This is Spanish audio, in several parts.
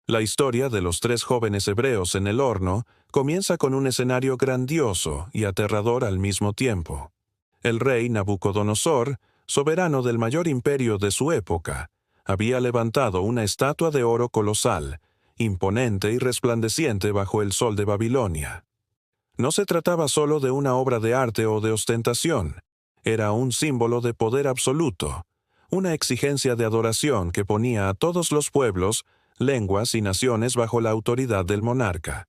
La historia de los tres jóvenes hebreos en el horno comienza con un escenario grandioso y aterrador al mismo tiempo. El rey Nabucodonosor, soberano del mayor imperio de su época, había levantado una estatua de oro colosal, imponente y resplandeciente bajo el sol de Babilonia. No se trataba solo de una obra de arte o de ostentación, era un símbolo de poder absoluto, una exigencia de adoración que ponía a todos los pueblos, lenguas y naciones bajo la autoridad del monarca.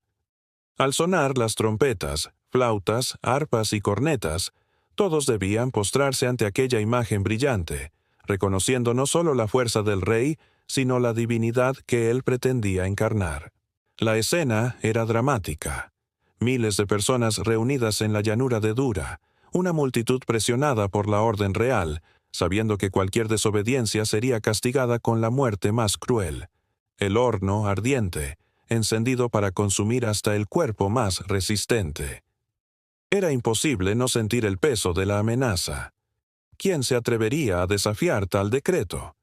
Al sonar las trompetas, flautas, arpas y cornetas, todos debían postrarse ante aquella imagen brillante, reconociendo no solo la fuerza del rey, sino la divinidad que él pretendía encarnar. La escena era dramática. Miles de personas reunidas en la llanura de Dura, una multitud presionada por la orden real, sabiendo que cualquier desobediencia sería castigada con la muerte más cruel. El horno ardiente, encendido para consumir hasta el cuerpo más resistente. Era imposible no sentir el peso de la amenaza. ¿Quién se atrevería a desafiar tal decreto?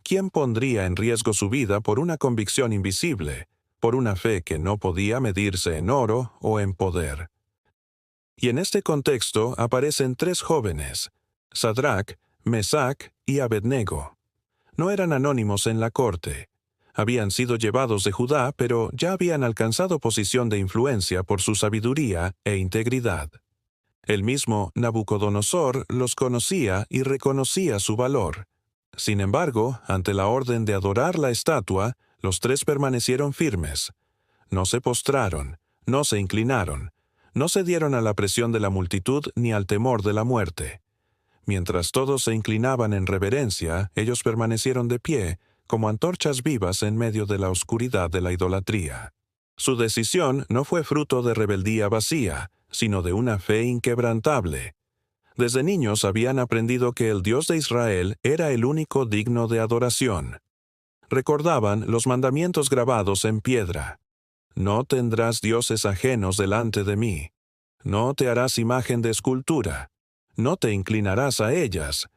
¿Quién pondría en riesgo su vida por una convicción invisible, por una fe que no podía medirse en oro o en poder? Y en este contexto aparecen tres jóvenes, Sadrac, Mesac y Abednego. No eran anónimos en la corte. Habían sido llevados de Judá, pero ya habían alcanzado posición de influencia por su sabiduría e integridad. El mismo Nabucodonosor los conocía y reconocía su valor. Sin embargo, ante la orden de adorar la estatua, los tres permanecieron firmes. No se postraron, no se inclinaron, no cedieron a la presión de la multitud ni al temor de la muerte. Mientras todos se inclinaban en reverencia, ellos permanecieron de pie, como antorchas vivas en medio de la oscuridad de la idolatría. Su decisión no fue fruto de rebeldía vacía, sino de una fe inquebrantable. Desde niños habían aprendido que el Dios de Israel era el único digno de adoración. Recordaban los mandamientos grabados en piedra. No tendrás dioses ajenos delante de mí. No te harás imagen de escultura. No te inclinarás a ellas.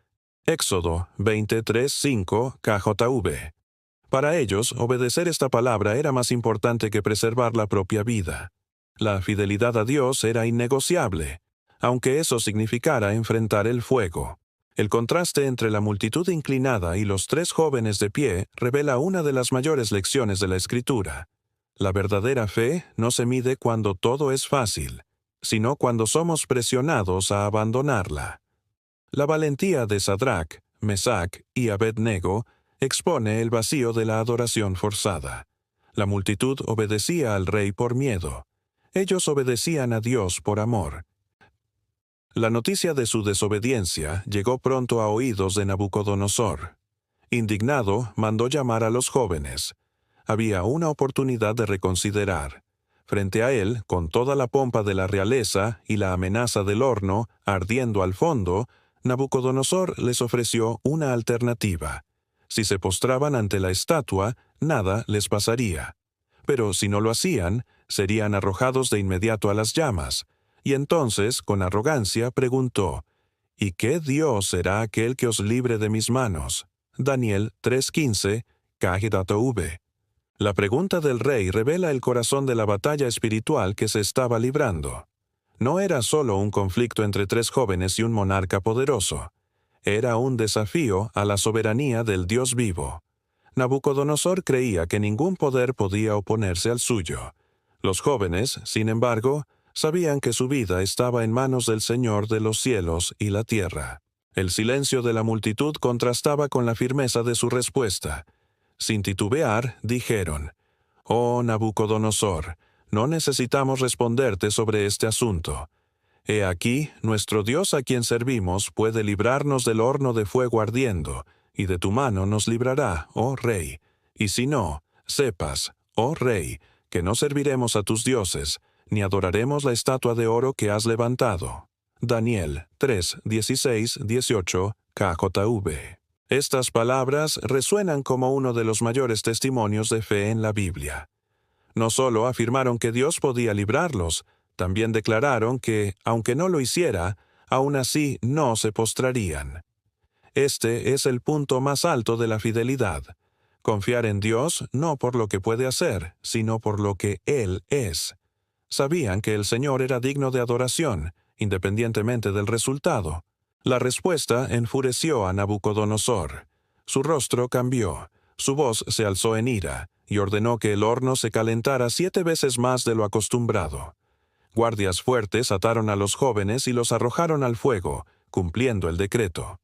Éxodo 23:5 KJV. Para ellos, obedecer esta palabra era más importante que preservar la propia vida. La fidelidad a Dios era innegociable, aunque eso significara enfrentar el fuego. El contraste entre la multitud inclinada y los tres jóvenes de pie revela una de las mayores lecciones de la Escritura. La verdadera fe no se mide cuando todo es fácil, sino cuando somos presionados a abandonarla. La valentía de Sadrac, Mesac y Abednego expone el vacío de la adoración forzada. La multitud obedecía al rey por miedo. Ellos obedecían a Dios por amor. La noticia de su desobediencia llegó pronto a oídos de Nabucodonosor. Indignado, mandó llamar a los jóvenes. Había una oportunidad de reconsiderar. Frente a él, con toda la pompa de la realeza y la amenaza del horno ardiendo al fondo, Nabucodonosor les ofreció una alternativa. Si se postraban ante la estatua, nada les pasaría. Pero si no lo hacían, serían arrojados de inmediato a las llamas. Y entonces, con arrogancia, preguntó, ¿y qué Dios será aquel que os libre de mis manos? Daniel 3:15, KJV. La pregunta del rey revela el corazón de la batalla espiritual que se estaba librando. No era solo un conflicto entre tres jóvenes y un monarca poderoso. Era un desafío a la soberanía del Dios vivo. Nabucodonosor creía que ningún poder podía oponerse al suyo. Los jóvenes, sin embargo, sabían que su vida estaba en manos del Señor de los cielos y la tierra. El silencio de la multitud contrastaba con la firmeza de su respuesta. Sin titubear, dijeron, «Oh Nabucodonosor, no necesitamos responderte sobre este asunto. He aquí, nuestro Dios a quien servimos puede librarnos del horno de fuego ardiendo, y de tu mano nos librará, oh Rey. Y si no, sepas, oh Rey, que no serviremos a tus dioses, ni adoraremos la estatua de oro que has levantado». Daniel 3:16-18 KJV. Estas palabras resuenan como uno de los mayores testimonios de fe en la Biblia. No solo afirmaron que Dios podía librarlos, también declararon que, aunque no lo hiciera, aún así no se postrarían. Este es el punto más alto de la fidelidad. Confiar en Dios no por lo que puede hacer, sino por lo que Él es. Sabían que el Señor era digno de adoración, independientemente del resultado. La respuesta enfureció a Nabucodonosor. Su rostro cambió, su voz se alzó en ira, y ordenó que el horno se calentara 7 veces más de lo acostumbrado. Guardias fuertes ataron a los jóvenes y los arrojaron al fuego, cumpliendo el decreto.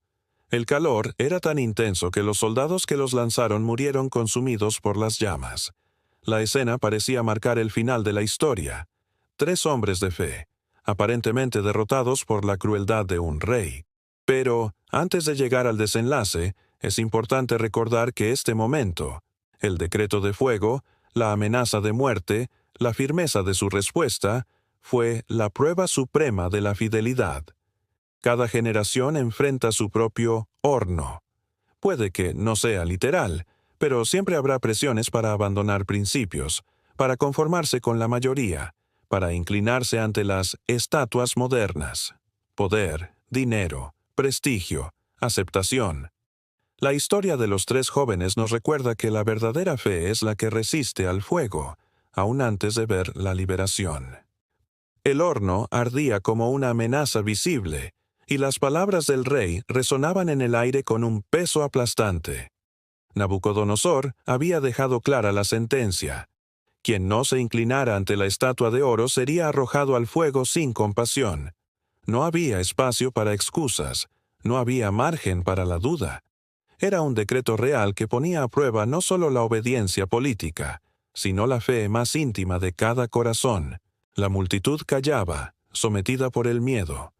El calor era tan intenso que los soldados que los lanzaron murieron consumidos por las llamas. La escena parecía marcar el final de la historia. 3 hombres de fe, aparentemente derrotados por la crueldad de un rey. Pero, antes de llegar al desenlace, es importante recordar que este momento, el decreto de fuego, la amenaza de muerte, la firmeza de su respuesta, fue la prueba suprema de la fidelidad. Cada generación enfrenta su propio horno. Puede que no sea literal, pero siempre habrá presiones para abandonar principios, para conformarse con la mayoría, para inclinarse ante las estatuas modernas. Poder, dinero, prestigio, aceptación. La historia de los 3 jóvenes nos recuerda que la verdadera fe es la que resiste al fuego, aún antes de ver la liberación. El horno ardía como una amenaza visible, y las palabras del rey resonaban en el aire con un peso aplastante. Nabucodonosor había dejado clara la sentencia. Quien no se inclinara ante la estatua de oro sería arrojado al fuego sin compasión. No había espacio para excusas, no había margen para la duda. Era un decreto real que ponía a prueba no solo la obediencia política, sino la fe más íntima de cada corazón. La multitud callaba, sometida por el miedo.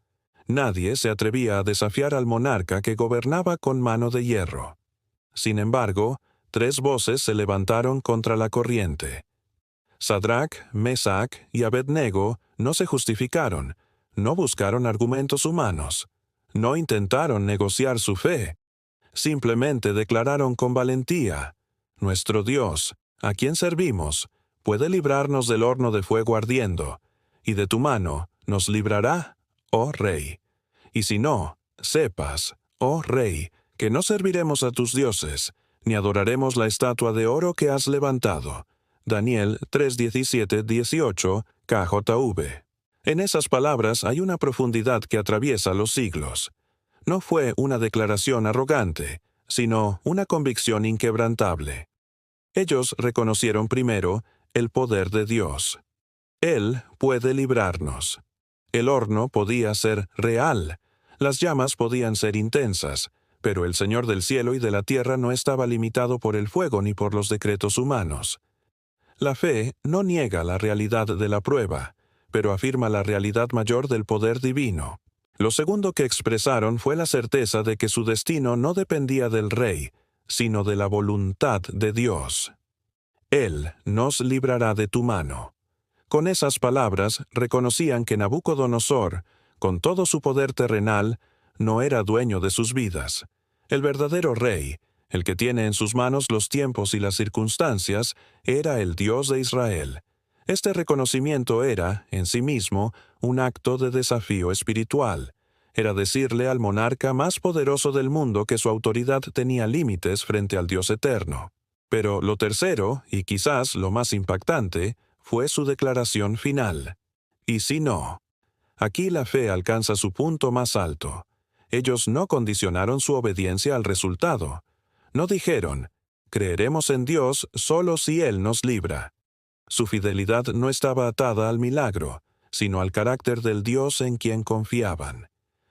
Nadie se atrevía a desafiar al monarca que gobernaba con mano de hierro. Sin embargo, 3 voces se levantaron contra la corriente. Sadrac, Mesac y Abednego no se justificaron, no buscaron argumentos humanos, no intentaron negociar su fe. Simplemente declararon con valentía: nuestro Dios, a quien servimos, puede librarnos del horno de fuego ardiendo, y de tu mano nos librará, oh Rey. Y si no, sepas, oh Rey, que no serviremos a tus dioses, ni adoraremos la estatua de oro que has levantado. Daniel 3:17-18, KJV. En esas palabras hay una profundidad que atraviesa los siglos. No fue una declaración arrogante, sino una convicción inquebrantable. Ellos reconocieron primero el poder de Dios. Él puede librarnos. El horno podía ser real, las llamas podían ser intensas, pero el Señor del cielo y de la tierra no estaba limitado por el fuego ni por los decretos humanos. La fe no niega la realidad de la prueba, pero afirma la realidad mayor del poder divino. Lo segundo que expresaron fue la certeza de que su destino no dependía del rey, sino de la voluntad de Dios. Él nos librará de tu mano. Con esas palabras reconocían que Nabucodonosor, con todo su poder terrenal, no era dueño de sus vidas. El verdadero rey, el que tiene en sus manos los tiempos y las circunstancias, era el Dios de Israel. Este reconocimiento era, en sí mismo, un acto de desafío espiritual. Era decirle al monarca más poderoso del mundo que su autoridad tenía límites frente al Dios eterno. Pero lo tercero, y quizás lo más impactante, fue su declaración final. ¿Y si no? Aquí la fe alcanza su punto más alto. Ellos no condicionaron su obediencia al resultado. No dijeron: creeremos en Dios solo si Él nos libra. Su fidelidad no estaba atada al milagro, sino al carácter del Dios en quien confiaban.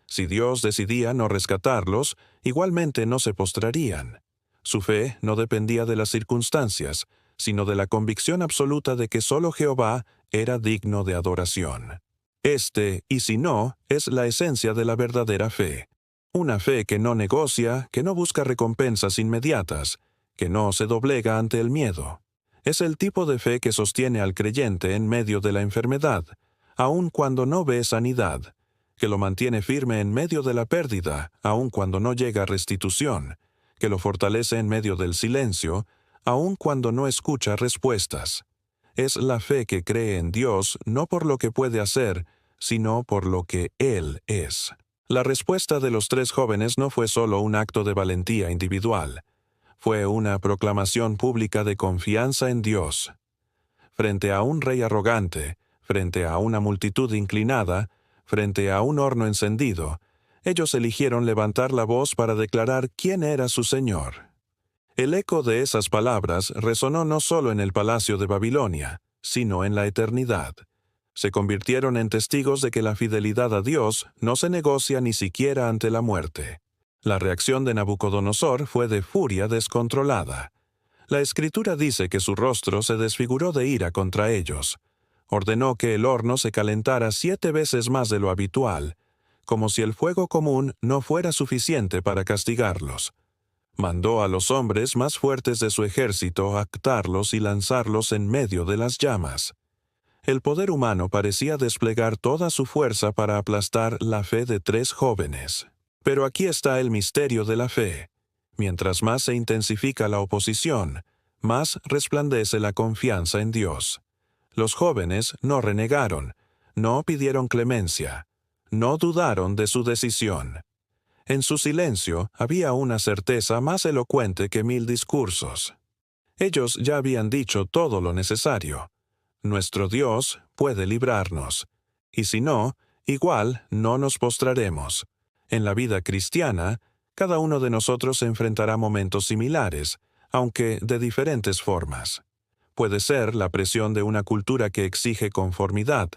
Si Dios decidía no rescatarlos, igualmente no se postrarían. Su fe no dependía de las circunstancias, sino de la convicción absoluta de que solo Jehová era digno de adoración. Y si no, es la esencia de la verdadera fe. Una fe que no negocia, que no busca recompensas inmediatas, que no se doblega ante el miedo. Es el tipo de fe que sostiene al creyente en medio de la enfermedad, aun cuando no ve sanidad, que lo mantiene firme en medio de la pérdida, aun cuando no llega restitución, que lo fortalece en medio del silencio, aun cuando no escucha respuestas. Es la fe que cree en Dios no por lo que puede hacer, sino por lo que Él es. La respuesta de los 3 jóvenes no fue solo un acto de valentía individual. Fue una proclamación pública de confianza en Dios. Frente a un rey arrogante, frente a una multitud inclinada, frente a un horno encendido, ellos eligieron levantar la voz para declarar quién era su Señor. El eco de esas palabras resonó no solo en el palacio de Babilonia, sino en la eternidad. Se convirtieron en testigos de que la fidelidad a Dios no se negocia ni siquiera ante la muerte. La reacción de Nabucodonosor fue de furia descontrolada. La Escritura dice que su rostro se desfiguró de ira contra ellos. Ordenó que el horno se calentara 7 veces más de lo habitual, como si el fuego común no fuera suficiente para castigarlos. Mandó a los hombres más fuertes de su ejército atarlos y lanzarlos en medio de las llamas. El poder humano parecía desplegar toda su fuerza para aplastar la fe de 3 jóvenes. Pero aquí está el misterio de la fe. Mientras más se intensifica la oposición, más resplandece la confianza en Dios. Los jóvenes no renegaron, no pidieron clemencia, no dudaron de su decisión. En su silencio había una certeza más elocuente que 1000 discursos. Ellos ya habían dicho todo lo necesario. Nuestro Dios puede librarnos, y si no, igual no nos postraremos. En la vida cristiana, cada uno de nosotros enfrentará momentos similares, aunque de diferentes formas. Puede ser la presión de una cultura que exige conformidad,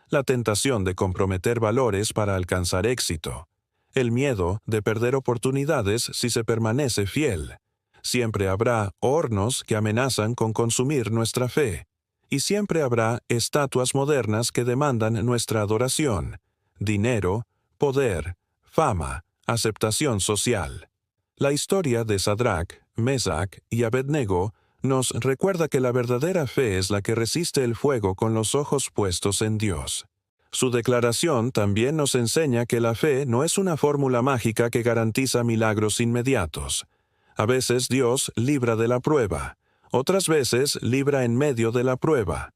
la tentación de comprometer valores para alcanzar éxito, el miedo de perder oportunidades si se permanece fiel. Siempre habrá hornos que amenazan con consumir nuestra fe, y siempre habrá estatuas modernas que demandan nuestra adoración, dinero, poder, fama, aceptación social. La historia de Sadrach, Mesach y Abednego nos recuerda que la verdadera fe es la que resiste el fuego con los ojos puestos en Dios. Su declaración también nos enseña que la fe no es una fórmula mágica que garantiza milagros inmediatos. A veces Dios libra de la prueba, otras veces libra en medio de la prueba.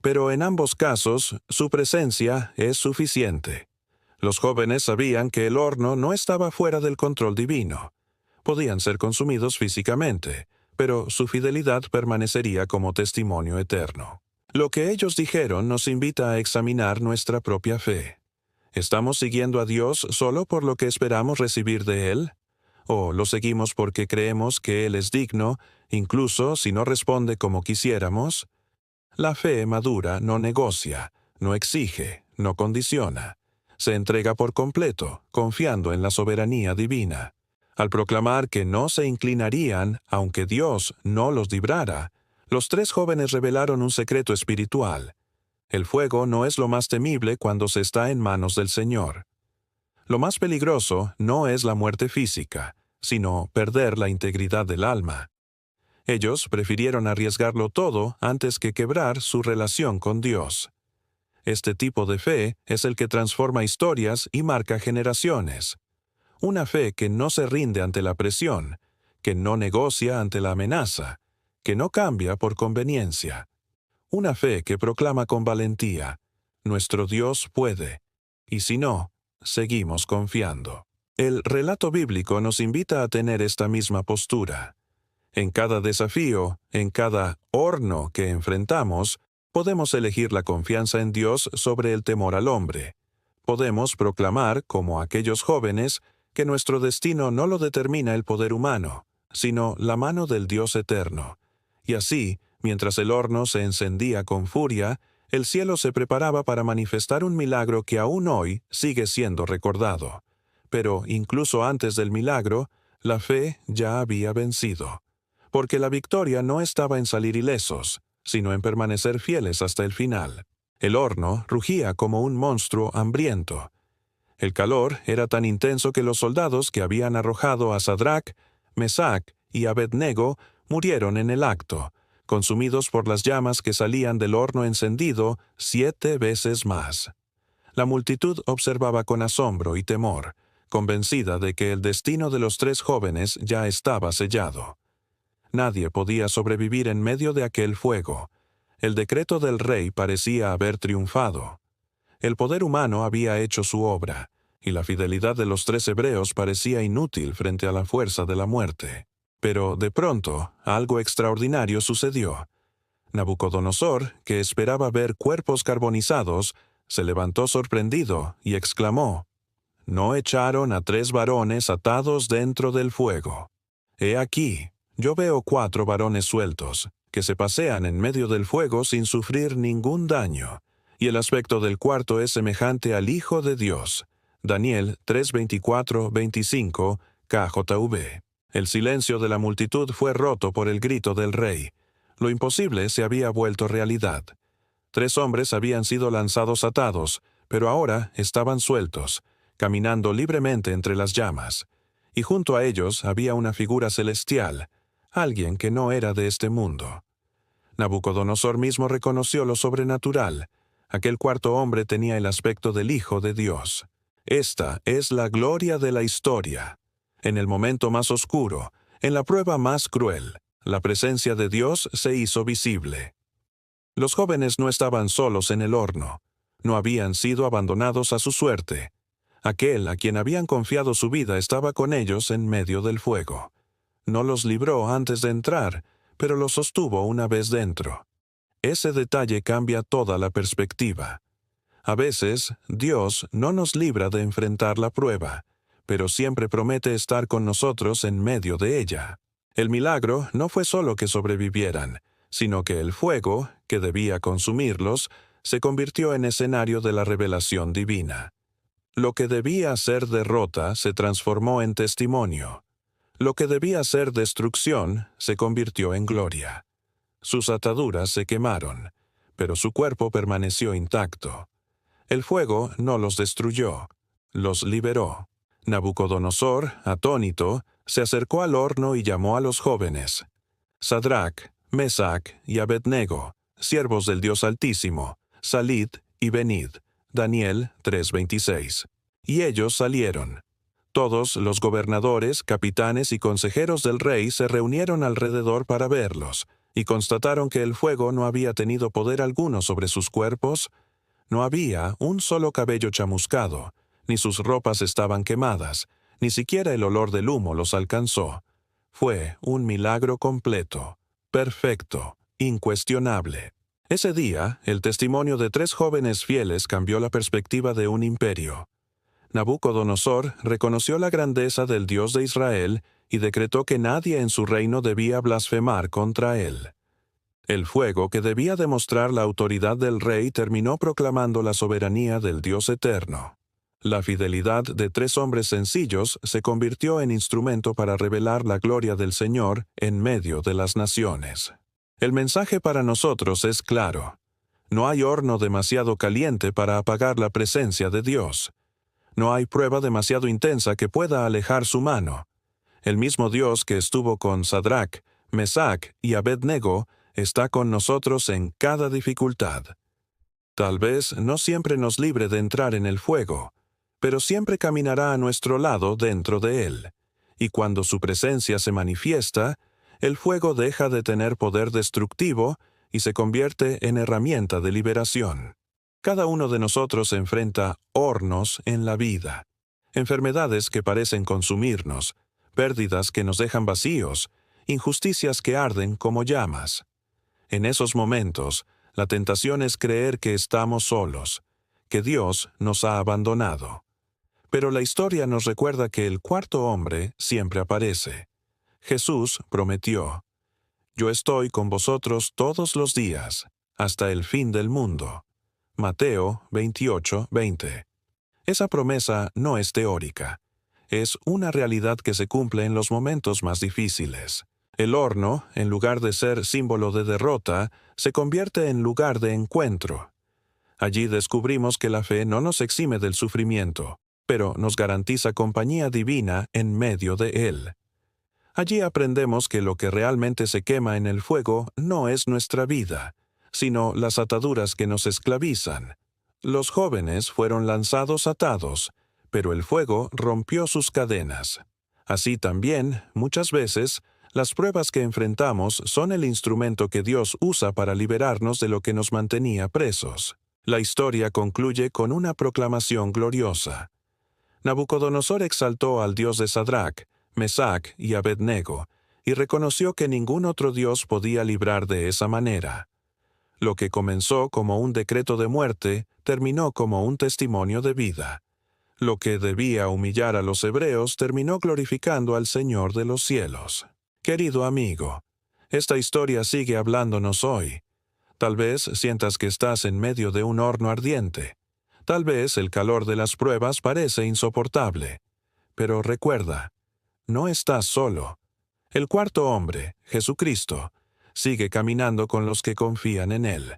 Pero en ambos casos, su presencia es suficiente. Los jóvenes sabían que el horno no estaba fuera del control divino. Podían ser consumidos físicamente, pero su fidelidad permanecería como testimonio eterno. Lo que ellos dijeron nos invita a examinar nuestra propia fe. ¿Estamos siguiendo a Dios solo por lo que esperamos recibir de Él? ¿O lo seguimos porque creemos que Él es digno, incluso si no responde como quisiéramos? La fe madura no negocia, no exige, no condiciona. Se entrega por completo, confiando en la soberanía divina. Al proclamar que no se inclinarían, aunque Dios no los librara, los 3 jóvenes revelaron un secreto espiritual. El fuego no es lo más temible cuando se está en manos del Señor. Lo más peligroso no es la muerte física, sino perder la integridad del alma. Ellos prefirieron arriesgarlo todo antes que quebrar su relación con Dios. Este tipo de fe es el que transforma historias y marca generaciones. Una fe que no se rinde ante la presión, que no negocia ante la amenaza, que no cambia por conveniencia. Una fe que proclama con valentía: nuestro Dios puede, y si no, seguimos confiando. El relato bíblico nos invita a tener esta misma postura. En cada desafío, en cada horno que enfrentamos, podemos elegir la confianza en Dios sobre el temor al hombre. Podemos proclamar, como aquellos jóvenes, que nuestro destino no lo determina el poder humano, sino la mano del Dios eterno. Y así, mientras el horno se encendía con furia, el cielo se preparaba para manifestar un milagro que aún hoy sigue siendo recordado. Pero incluso antes del milagro, la fe ya había vencido. Porque la victoria no estaba en salir ilesos, sino en permanecer fieles hasta el final. El horno rugía como un monstruo hambriento. El calor era tan intenso que los soldados que habían arrojado a Sadrach, Mesach y Abednego murieron en el acto, consumidos por las llamas que salían del horno encendido 7 veces más. La multitud observaba con asombro y temor, convencida de que el destino de los 3 jóvenes ya estaba sellado. Nadie podía sobrevivir en medio de aquel fuego. El decreto del rey parecía haber triunfado. El poder humano había hecho su obra, y la fidelidad de los 3 hebreos parecía inútil frente a la fuerza de la muerte. Pero de pronto, algo extraordinario sucedió. Nabucodonosor, que esperaba ver cuerpos carbonizados, se levantó sorprendido y exclamó: «¿No echaron a 3 varones atados dentro del fuego? He aquí, yo veo 4 varones sueltos, que se pasean en medio del fuego sin sufrir ningún daño, y el aspecto del cuarto es semejante al Hijo de Dios». Daniel 3:24-25, KJV. El silencio de la multitud fue roto por el grito del rey. Lo imposible se había vuelto realidad. 3 hombres habían sido lanzados atados, pero ahora estaban sueltos, caminando libremente entre las llamas. Y junto a ellos había una figura celestial, alguien que no era de este mundo. Nabucodonosor mismo reconoció lo sobrenatural. Aquel cuarto hombre tenía el aspecto del Hijo de Dios. Esta es la gloria de la historia. En el momento más oscuro, en la prueba más cruel, la presencia de Dios se hizo visible. Los jóvenes no estaban solos en el horno. No habían sido abandonados a su suerte. Aquel a quien habían confiado su vida estaba con ellos en medio del fuego. No los libró antes de entrar, pero los sostuvo una vez dentro. Ese detalle cambia toda la perspectiva. A veces, Dios no nos libra de enfrentar la prueba, pero siempre promete estar con nosotros en medio de ella. El milagro no fue solo que sobrevivieran, sino que el fuego, que debía consumirlos, se convirtió en escenario de la revelación divina. Lo que debía ser derrota se transformó en testimonio. Lo que debía ser destrucción se convirtió en gloria. Sus ataduras se quemaron, pero su cuerpo permaneció intacto. El fuego no los destruyó, los liberó. Nabucodonosor, atónito, se acercó al horno y llamó a los jóvenes: Sadrac, Mesac y Abednego, siervos del Dios Altísimo, salid y venid. Daniel 3:26. Y ellos salieron. Todos los gobernadores, capitanes y consejeros del rey se reunieron alrededor para verlos, y constataron que el fuego no había tenido poder alguno sobre sus cuerpos. No había un solo cabello chamuscado, ni sus ropas estaban quemadas, ni siquiera el olor del humo los alcanzó. Fue un milagro completo, perfecto, incuestionable. Ese día, el testimonio de 3 jóvenes fieles cambió la perspectiva de un imperio. Nabucodonosor reconoció la grandeza del Dios de Israel y decretó que nadie en su reino debía blasfemar contra él. El fuego que debía demostrar la autoridad del rey terminó proclamando la soberanía del Dios eterno. La fidelidad de 3 hombres sencillos se convirtió en instrumento para revelar la gloria del Señor en medio de las naciones. El mensaje para nosotros es claro. No hay horno demasiado caliente para apagar la presencia de Dios. No hay prueba demasiado intensa que pueda alejar su mano. El mismo Dios que estuvo con Sadrac, Mesac y Abednego está con nosotros en cada dificultad. Tal vez no siempre nos libre de entrar en el fuego, pero siempre caminará a nuestro lado dentro de él. Y cuando su presencia se manifiesta, el fuego deja de tener poder destructivo y se convierte en herramienta de liberación. Cada uno de nosotros enfrenta hornos en la vida, enfermedades que parecen consumirnos, pérdidas que nos dejan vacíos, injusticias que arden como llamas. En esos momentos, la tentación es creer que estamos solos, que Dios nos ha abandonado. Pero la historia nos recuerda que el cuarto hombre siempre aparece. Jesús prometió: «Yo estoy con vosotros todos los días, hasta el fin del mundo». Mateo 28:20. Esa promesa no es teórica. Es una realidad que se cumple en los momentos más difíciles. El horno, en lugar de ser símbolo de derrota, se convierte en lugar de encuentro. Allí descubrimos que la fe no nos exime del sufrimiento, pero nos garantiza compañía divina en medio de él. Allí aprendemos que lo que realmente se quema en el fuego no es nuestra vida, sino las ataduras que nos esclavizan. Los jóvenes fueron lanzados atados, pero el fuego rompió sus cadenas. Así también, muchas veces, las pruebas que enfrentamos son el instrumento que Dios usa para liberarnos de lo que nos mantenía presos. La historia concluye con una proclamación gloriosa. Nabucodonosor exaltó al Dios de Sadrac, Mesac y Abednego, y reconoció que ningún otro Dios podía librar de esa manera. Lo que comenzó como un decreto de muerte, terminó como un testimonio de vida. Lo que debía humillar a los hebreos terminó glorificando al Señor de los cielos. Querido amigo, esta historia sigue hablándonos hoy. Tal vez sientas que estás en medio de un horno ardiente. Tal vez el calor de las pruebas parece insoportable. Pero recuerda, no estás solo. El cuarto hombre, Jesucristo, sigue caminando con los que confían en Él.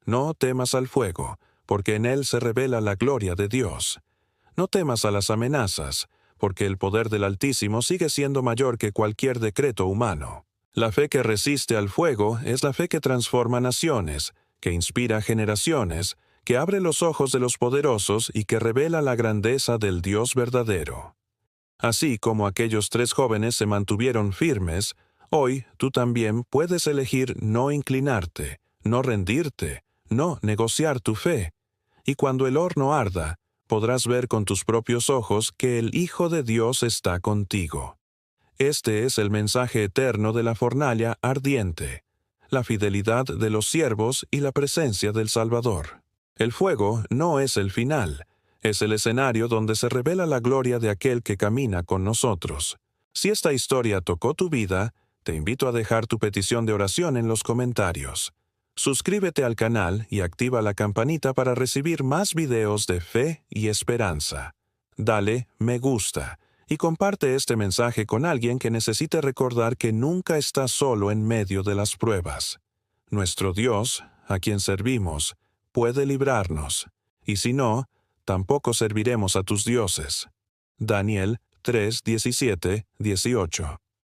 No temas al fuego, porque en Él se revela la gloria de Dios. No temas a las amenazas, porque el poder del Altísimo sigue siendo mayor que cualquier decreto humano. La fe que resiste al fuego es la fe que transforma naciones, que inspira generaciones, que abre los ojos de los poderosos y que revela la grandeza del Dios verdadero. Así como aquellos 3 jóvenes se mantuvieron firmes, hoy tú también puedes elegir no inclinarte, no rendirte, no negociar tu fe. Y cuando el horno arda, podrás ver con tus propios ojos que el Hijo de Dios está contigo. Este es el mensaje eterno de la fornalla ardiente, la fidelidad de los siervos y la presencia del Salvador. El fuego no es el final, es el escenario donde se revela la gloria de aquel que camina con nosotros. Si esta historia tocó tu vida, te invito a dejar tu petición de oración en los comentarios. Suscríbete al canal y activa la campanita para recibir más videos de fe y esperanza. Dale me gusta y comparte este mensaje con alguien que necesite recordar que nunca está solo en medio de las pruebas. Nuestro Dios, a quien servimos, puede librarnos, y si no, tampoco serviremos a tus dioses. Daniel 3:17-18